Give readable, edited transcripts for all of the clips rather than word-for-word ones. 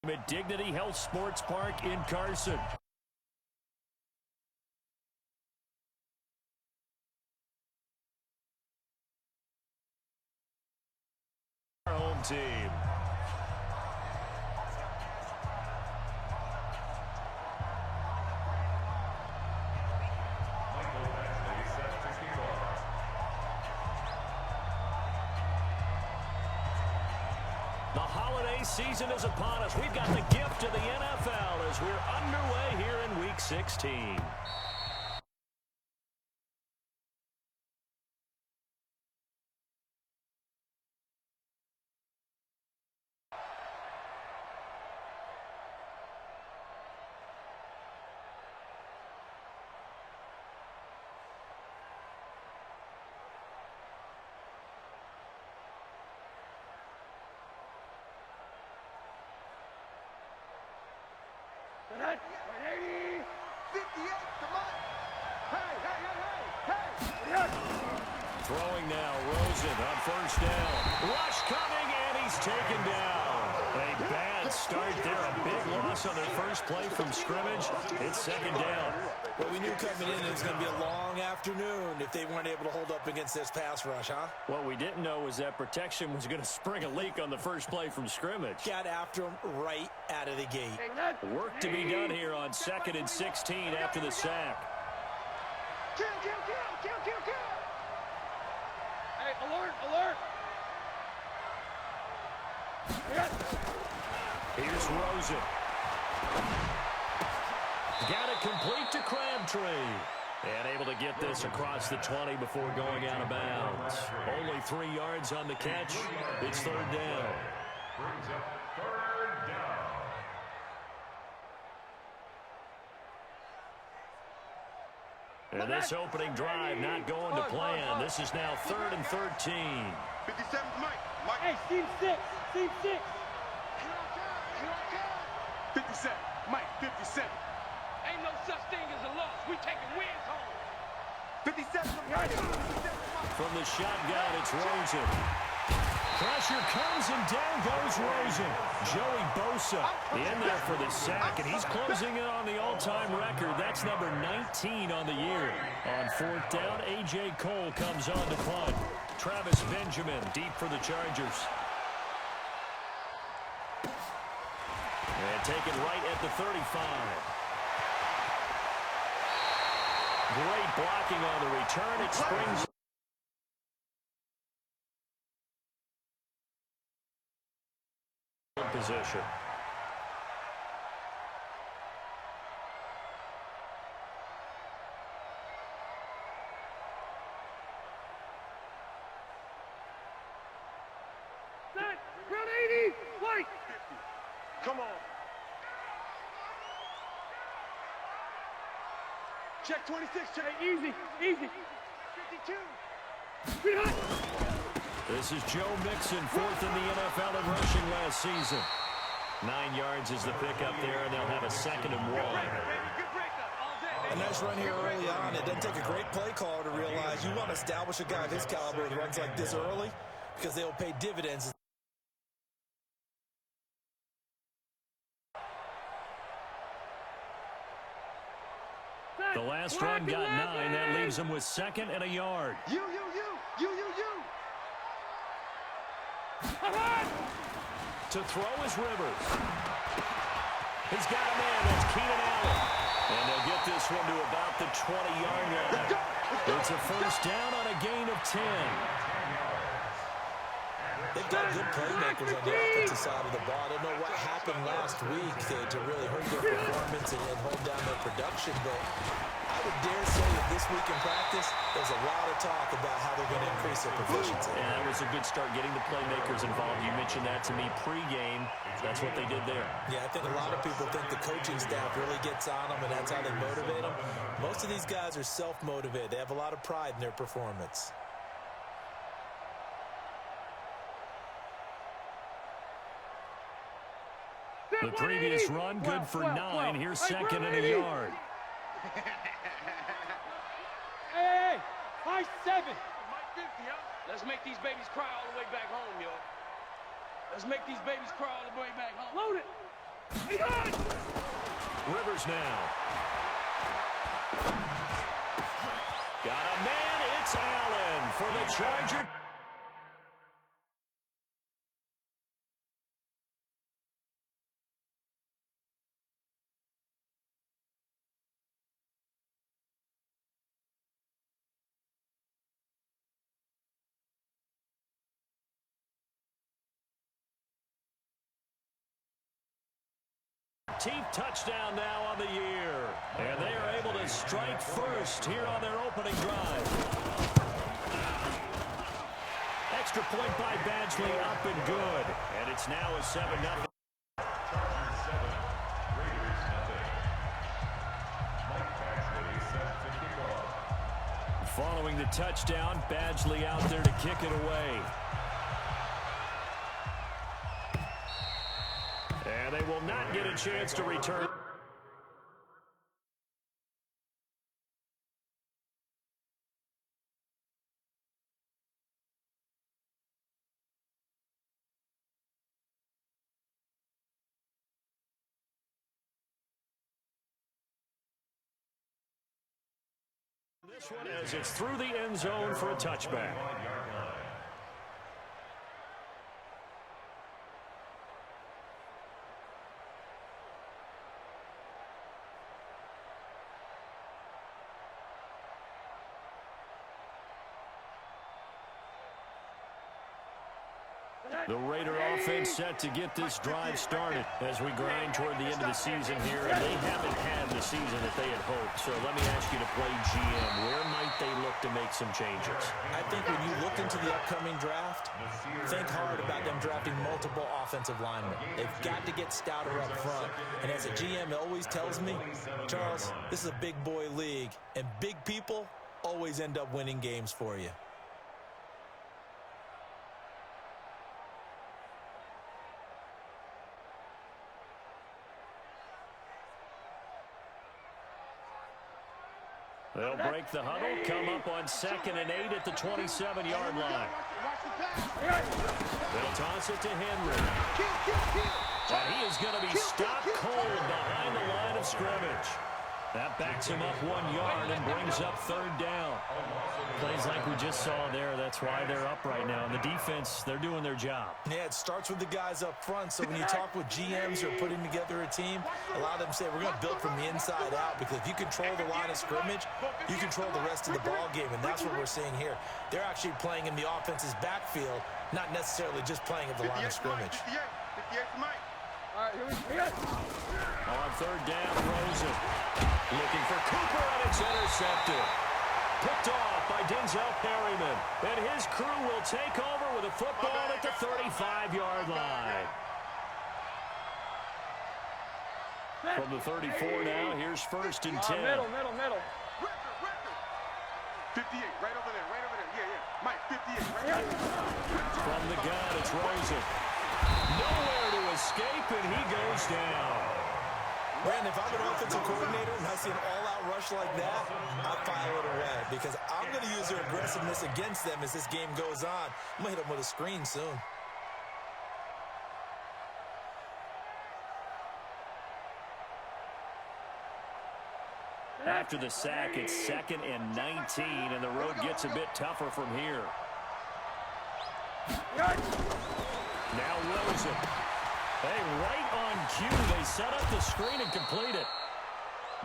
At Dignity Health Sports Park in Carson. Our home team. The holiday season is upon us. We've got the gift of the NFL as we're underway here in Week 16. Hey, 180, 58, come on. Hey. Throwing now, Rosen on first down. Rush coming, and he's taken down. A bad start there, a big loss on their first play from scrimmage. It's second down. Well, we knew coming in it was going to be a long afternoon if they weren't able to hold up against this pass rush, huh? What we didn't know was that protection was going to spring a leak on the first play from scrimmage. Got after him right out of the gate. Work to be done here on 2nd and 16 after the sack. Kill. Hey, alert. Here's Rosen. Got it complete to Crabtree. And able to get this across the 20 before going out of bounds. Only 3 yards on the catch. It's third down. Brings up third down. And this opening drive not going to plan. This is now 3rd and 13. 57, Mike. Hey, seam 6. 57, Mike, 57. Ain't no such thing as a loss. We taking wins home. 57, From the shotgun, it's Rosen. Pressure comes and down goes Rosen. Joey Bosa in there for the sack, and he's closing in on the all-time record. That's number 19 on the year. On 4th down, A.J. Cole comes on to punt. Travis Benjamin deep for the Chargers. And taken right at the 35. Great blocking on the return. It springs position. Set. Round 80. White. Come on. Check 26. Check. Easy. 52. This is Joe Mixon, 4th in the NFL in rushing last season. 9 yards is the pickup there, and they'll have a 2nd and 1. A nice run here early on. It doesn't take a great play caller to realize you want to establish a guy of his caliber with runs like this early because they will pay dividends. The last run got 9. That leaves him with 2nd and a yard. You. To throw is Rivers. He's got a man. That's Keenan Allen. And they'll get this one to about the 20-yard line. It's a first down on a gain of 10. They've got good playmakers on the offensive side of the ball. I don't know what happened last week to really hurt their performance and hold down their production, but I would dare say that this week in practice, there's a lot of talk about how they're going to increase their proficiency. And that was a good start getting the playmakers involved. You mentioned that to me pregame. That's what they did there. Yeah, I think a lot of people think the coaching staff really gets on them, and that's how they motivate them. Most of these guys are self-motivated. They have a lot of pride in their performance. The previous run, good for 9. Here's 2nd and a yard. Hey, high 7. Let's make these babies cry all the way back home, yo. Let's make these babies cry all the way back home. Load it. Rivers now. Got a man. It's Allen for the Charger. Team touchdown now on the year. And they are able to strike first here on their opening drive. Extra point by Badgley, up and good. And it's now a 7-0. Following the touchdown, Badgley out there to kick it away. And they will not get a chance to return. This one as it's through the end zone for a touchback. The Raider offense set to get this drive started as we grind toward the end of the season here. And they haven't had the season that they had hoped. So let me ask you to play GM. Where might they look to make some changes? I think when you look into the upcoming draft, think hard about them drafting multiple offensive linemen. They've got to get stouter up front. And as a GM always tells me, Charles, this is a big boy league. And big people always end up winning games for you. They'll break the huddle, come up on 2nd and 8 at the 27-yard line. They'll toss it to Henry. And he is going to be stopped cold behind the line of scrimmage. That backs him up 1 yard and brings up 3rd down. Plays like we just saw there. That's why they're up right now. And the defense, they're doing their job. Yeah, it starts with the guys up front. So when you talk with GMs who are putting together a team, a lot of them say we're going to build from the inside out, because if you control the line of scrimmage, you control the rest of the ball game. And that's what we're seeing here. They're actually playing in the offense's backfield, not necessarily just playing at the line of scrimmage. All right, here we go. On 3rd down, Rosen looking for Cooper, and it's intercepted. Picked off by Denzel Perryman. And his crew will take over with a football at the 35-yard line. From the 34 now, here's 1st and 10. Middle. 58, right over there. Yeah. Mike, 58, right there. From the gun, it's Rosen. Nowhere to escape, and he goes down. Brandon, if I'm an offensive coordinator and I see an all-out rush like that, I file it away, because I'm going to use their aggressiveness against them as this game goes on. I'm going to hit them with a screen soon. After the sack, it's 2nd and 19, and the road gets a bit tougher from here. Now Rosen. Hey, right on cue, they set up the screen and complete it.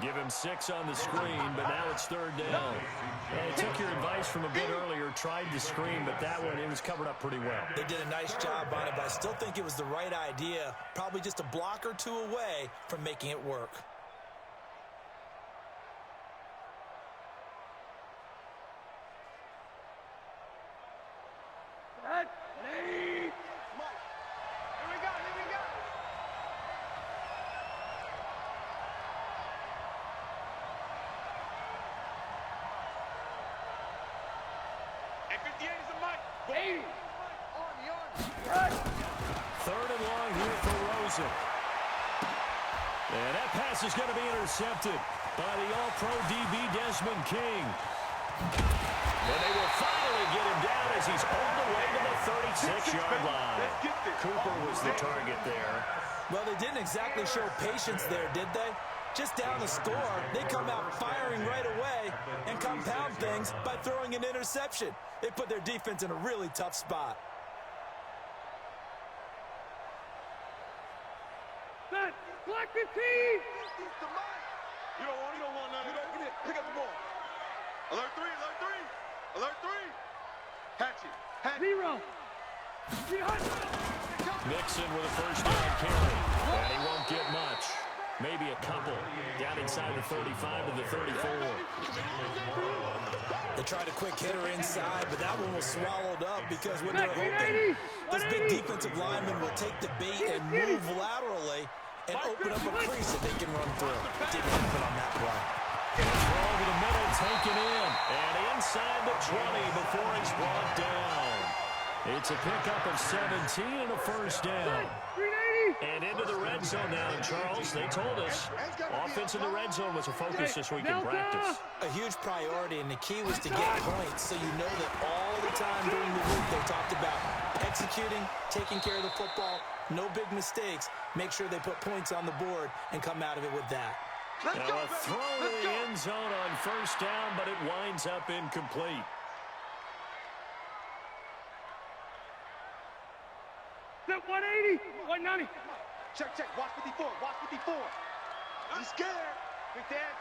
Give him 6 on the screen, but now it's 3rd down. Well, they took your advice from a bit earlier, tried the screen, but that one, it was covered up pretty well. They did a nice job on it, but I still think it was the right idea. Probably just a block or two away from making it work. And that pass is going to be intercepted by the All-Pro DB Desmond King. And they will finally get him down as he's pulled away to the 36-yard line. Cooper was the target there. Well, they didn't exactly show patience there, did they? Just down the score, they come out firing right away and compound things by throwing an interception. They put their defense in a really tough spot. Black 15! You don't want none of that. Get it. Pick up the ball. Alert 3, alert 3. Alert 3. Hatchet. Zero. Mixon with a first down carry. And he won't get much. Maybe a couple. Down inside the 35 to the 34. They tried a quick hitter inside, but that one was swallowed up because when they're hoping this big defensive lineman will take the bait and move laterally and open up a crease that they can run through. Didn't happen on that play. Throw over the middle, taken in. And inside the 20 before he's brought down. It's a pickup of 17 and a first down. And into the red zone now, and Charles, they told us offense in the red zone was a focus this week in practice. A huge priority, and the key was to get points, so you know that all the time during the week they talked about executing, taking care of the football, no big mistakes, make sure they put points on the board and come out of it with that. Now a throw to the end zone on first down, but it winds up incomplete. Set 180, 190. Check. Watch 54. Watch 54. He's scared. Big dad.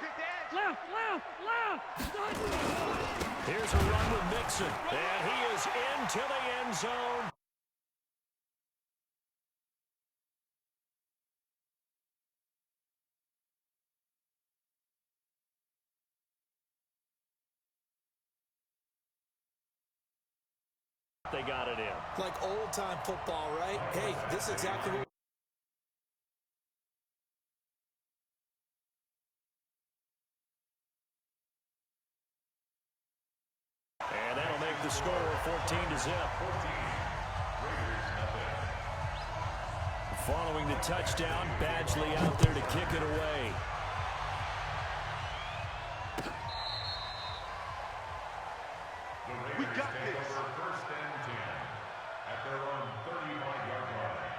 Left. Here's a run with Mixon, and he is into the end zone. They got it in. Like old-time football, right? Hey, this is exactly what... And that'll make the score 14-0. Following the touchdown, Badgley out there to kick it away. We got this. First and 10 at their own 35-yard line.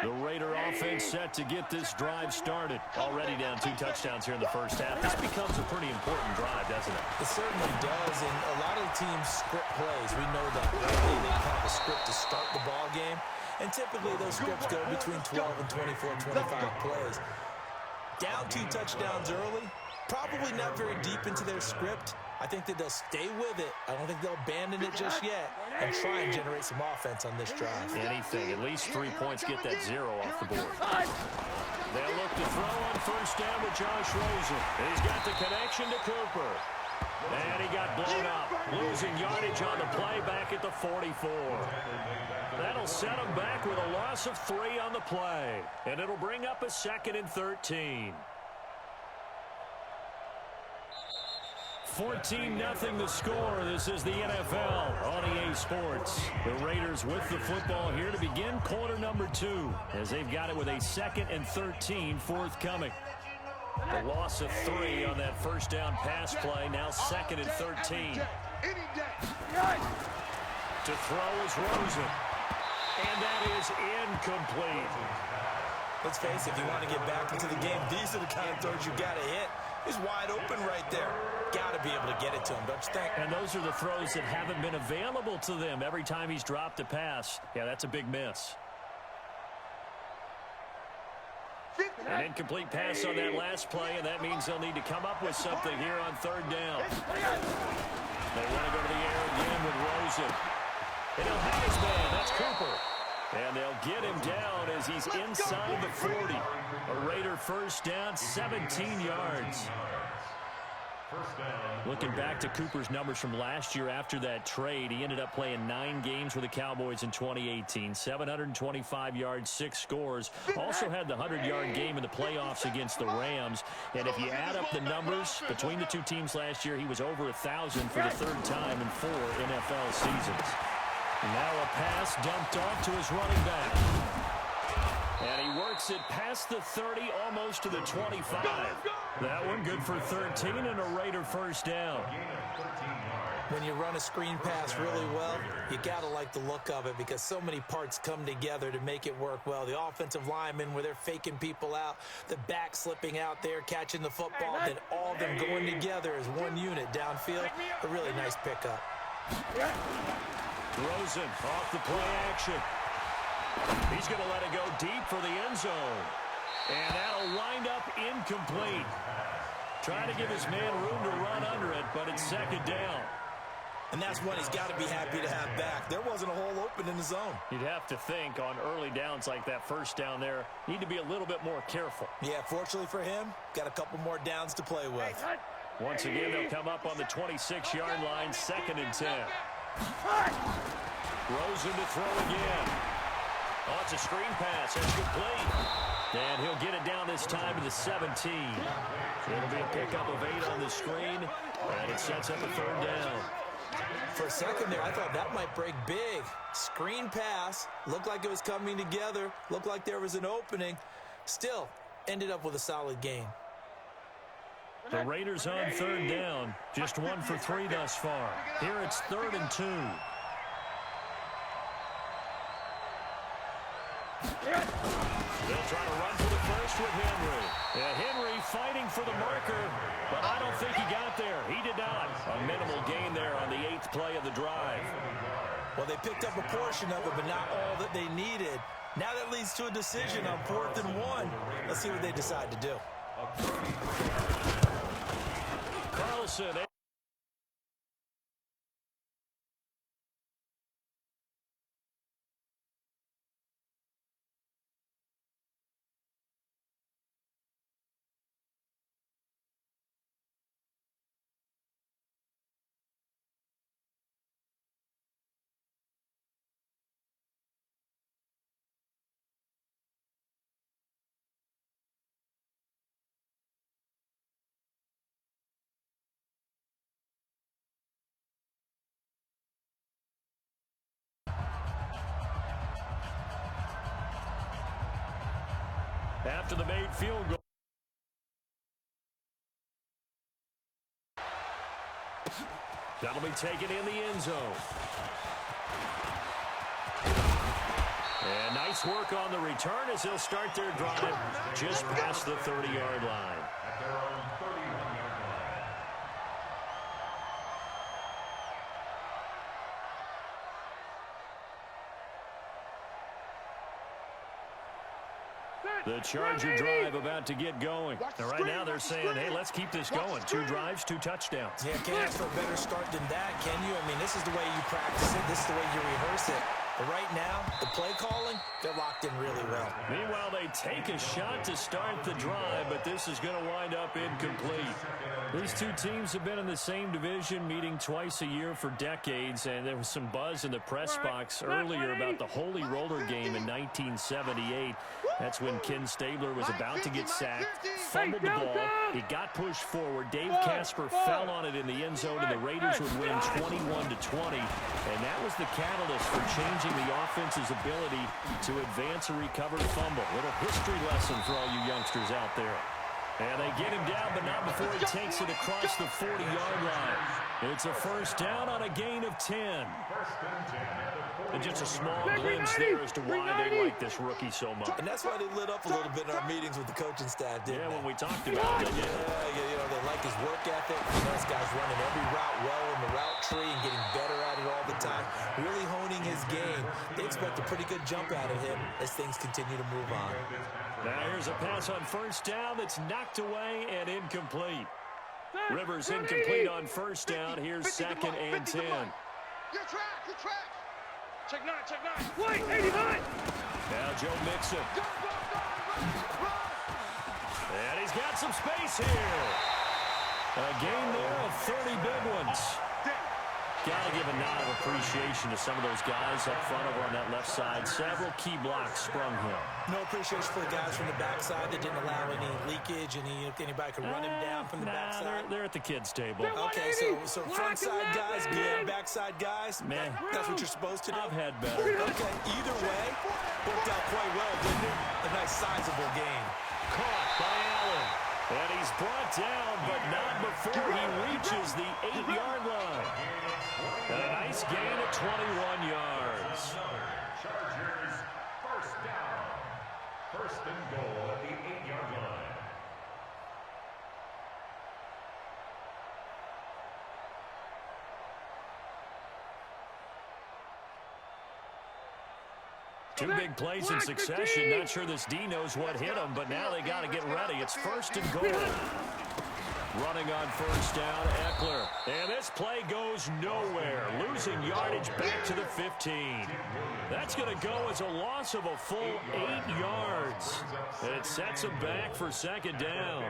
The Raider offense set to get this drive started. Already down 2 touchdowns here in the first half. This becomes a pretty important drive, doesn't it? It certainly does, and a lot of the teams script plays. We know that. They have a script to start the ball game, and typically those scripts go between 12 and 24, 25 plays. Down 2 touchdowns early, probably not very deep into their script. I think that they'll stay with it. I don't think they'll abandon it just yet and try and generate some offense on this drive. Anything. At least 3 points, get that 0 off the board. They'll look to throw on first down with Josh Rosen. And he's got the connection to Cooper. And he got blown up, losing yardage on the play back at the 44. That'll set him back with a loss of 3 on the play. And it'll bring up a 2nd and 13. 14-0 the score. This is the NFL on EA Sports. The Raiders with the football here to begin quarter number 2 as they've got it with a 2nd and 13 forthcoming. The loss of 3 on that first down pass play. Now 2nd and 13. To throw is Rosen. And that is incomplete. Let's face it, if you want to get back into the game, these are the kind of throws you got to hit. He's wide open right there. Got to be able to get it to him, don't you think? And those are the throws that haven't been available to them every time he's dropped a pass. Yeah, that's a big miss. An incomplete pass on that last play, and that means they'll need to come up with something here on 3rd down. They want to go to the air again with Rosen. And he'll have his man. That's Cooper. And they'll get him down as he's inside the 40. A Raider first down, 17 yards. First down. Looking back to Cooper's numbers from last year after that trade, he ended up playing 9 games with the Cowboys in 2018. 725 yards, 6 scores. Also had the 100-yard game in the playoffs against the Rams. And if you add up the numbers between the two teams last year, he was over 1,000 for the 3rd time in 4 NFL seasons. Now a pass dumped off to his running back. And he works it past the 30, almost to the 25. That one good for 13 and a Raider first down. When you run a screen pass really well, you got to like the look of it because so many parts come together to make it work well. The offensive linemen, where they're faking people out, the back slipping out there, catching the football, then all of them going together as one unit downfield. A really nice pickup. Rosen off the play action. He's going to let it go deep for the end zone. And that'll wind up incomplete. Trying to give his man room to run under it, but it's 2nd down. And that's one he's got to be happy to have back. There wasn't a hole open in the zone. You'd have to think on early downs like that first down there, need to be a little bit more careful. Yeah, fortunately for him, got a couple more downs to play with. Once again, they'll come up on the 26-yard line, 2nd and 10. Rosen to throw again. Oh, it's a screen pass. It's complete. And he'll get it down this time to the 17. It'll be a pickup of 8 on the screen, and it sets up a 3rd down. For a second there, I thought that might break big. Screen pass. Looked like it was coming together. Looked like there was an opening. Still, ended up with a solid game. The Raiders on 3rd down. Just 1 for 3 thus far. Here it's 3rd and 2. They'll try to run for the first with Henry. Yeah, Henry fighting for the marker, but I don't think he got there. He did not. A minimal gain there on the 8th play of the drive. Well, they picked up a portion of it, but not all that they needed. Now that leads to a decision on 4th and 1. Let's see what they decide to do. Carlson. After the made field goal. That'll be taken in the end zone. And nice work on the return as they'll start their drive just past the 30-yard line. At their own 31-yard line. The Charger drive about to get going. And right now they're saying, hey, let's keep this going. 2 drives, 2 touchdowns. Yeah, can't ask for a better start than that, can you? I mean, this is the way you practice it. This is the way you rehearse it. But right now, the play calling, they're locked in really well. Meanwhile, they take a shot to start the drive, but this is going to wind up incomplete. These two teams have been in the same division, meeting twice a year for decades, and there was some buzz in the press box earlier about the Holy Roller game in 1978. That's when Ken Stabler was about to get sacked, fumbled the ball, he got pushed forward, Dave Casper fell on it in the end zone, and the Raiders would win 21-20, and that was the catalyst for changing the offense's ability to advance a recovered fumble. Little history lesson for all you youngsters out there. And they get him down, but not before he takes it across the 40-yard line. It's a first down on a gain of 10. And just a small glimpse there as to why they like this rookie so much. And that's why they lit up a little bit in our meetings with the coaching staff, didn't they? When we talked about it. Yeah, you know, they like his work ethic. You know, this guy's running every route well in the route tree and getting better at it all the time. Really honing his game. They expect a pretty good jump out of him as things continue to move on. Now here's a pass on first down that's knocked away and incomplete. Rivers incomplete on first down. Here's 2nd and 10. Your track, your track. Check 9, check 9. Wait, 89. Now Joe Mixon. Go, run. And he's got some space here. A gain there of 30 big ones. Got to give a nod of appreciation to some of those guys up front over on that left side. Several key blocks sprung him. No appreciation for the guys from the backside that didn't allow any leakage, and anybody could run him down from the backside. They're at the kids' table. Okay, so front side guys, backside guys. Man, that's what you're supposed to do. I've had better. Okay, either way, worked out quite well, didn't it? A nice sizable gain. Caught by Allen. And he's brought down, but not before he reaches the 8-yard line. And a nice gain of 21 yards. Chargers first down. First and goal at the 8-yard line. Two big plays in succession. Not sure this D knows what hit him, but now they got to get ready. It's first and goal. Running on first down, Eckler. And this play goes nowhere. Losing yardage back to the 15. That's going to go as a loss of a full 8 yards. And it sets him back for second down.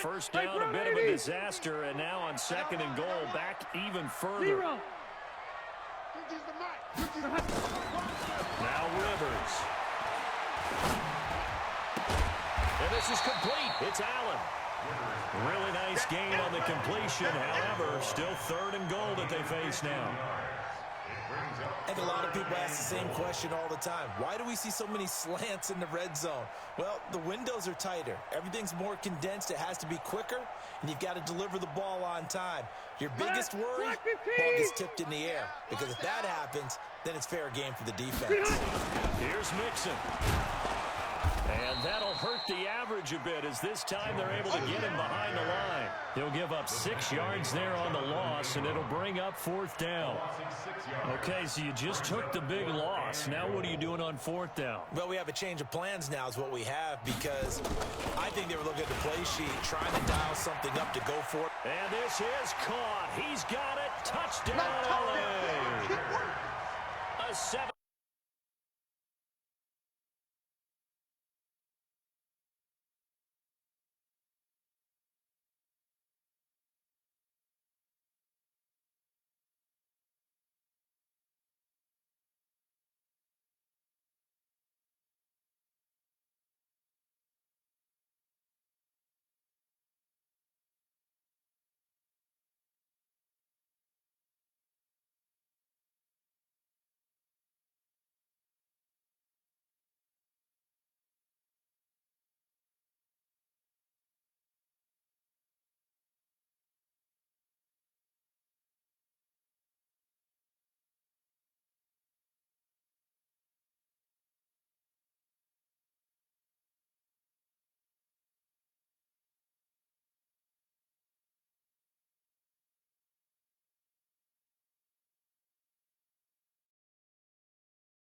First down, a bit of a disaster, and now on second and goal, back even further. Now Rivers. And this is complete. It's Allen. Really nice gain on the completion. However, still third and goal that they face now. I think a lot of people ask the same question all the time. Why do we see so many slants in the red zone? Well, the windows are tighter. Everything's more condensed. It has to be quicker, and you've got to deliver the ball on time. Your biggest worry, ball gets tipped in the air. Because if that happens, then it's fair game for the defense. Here's Mixon. And that'll hurt the average a bit as this time they're able to get him behind the line. He'll give up 6 yards there on the loss, and it'll bring up fourth down. Okay, so you just took the big loss. Now what are you doing on fourth down? Well, we have a change of plans now is what we have, because I think they were looking at the play sheet, trying to dial something up to go for it. And this is caught. He's got it. Touchdown, LA. A 7.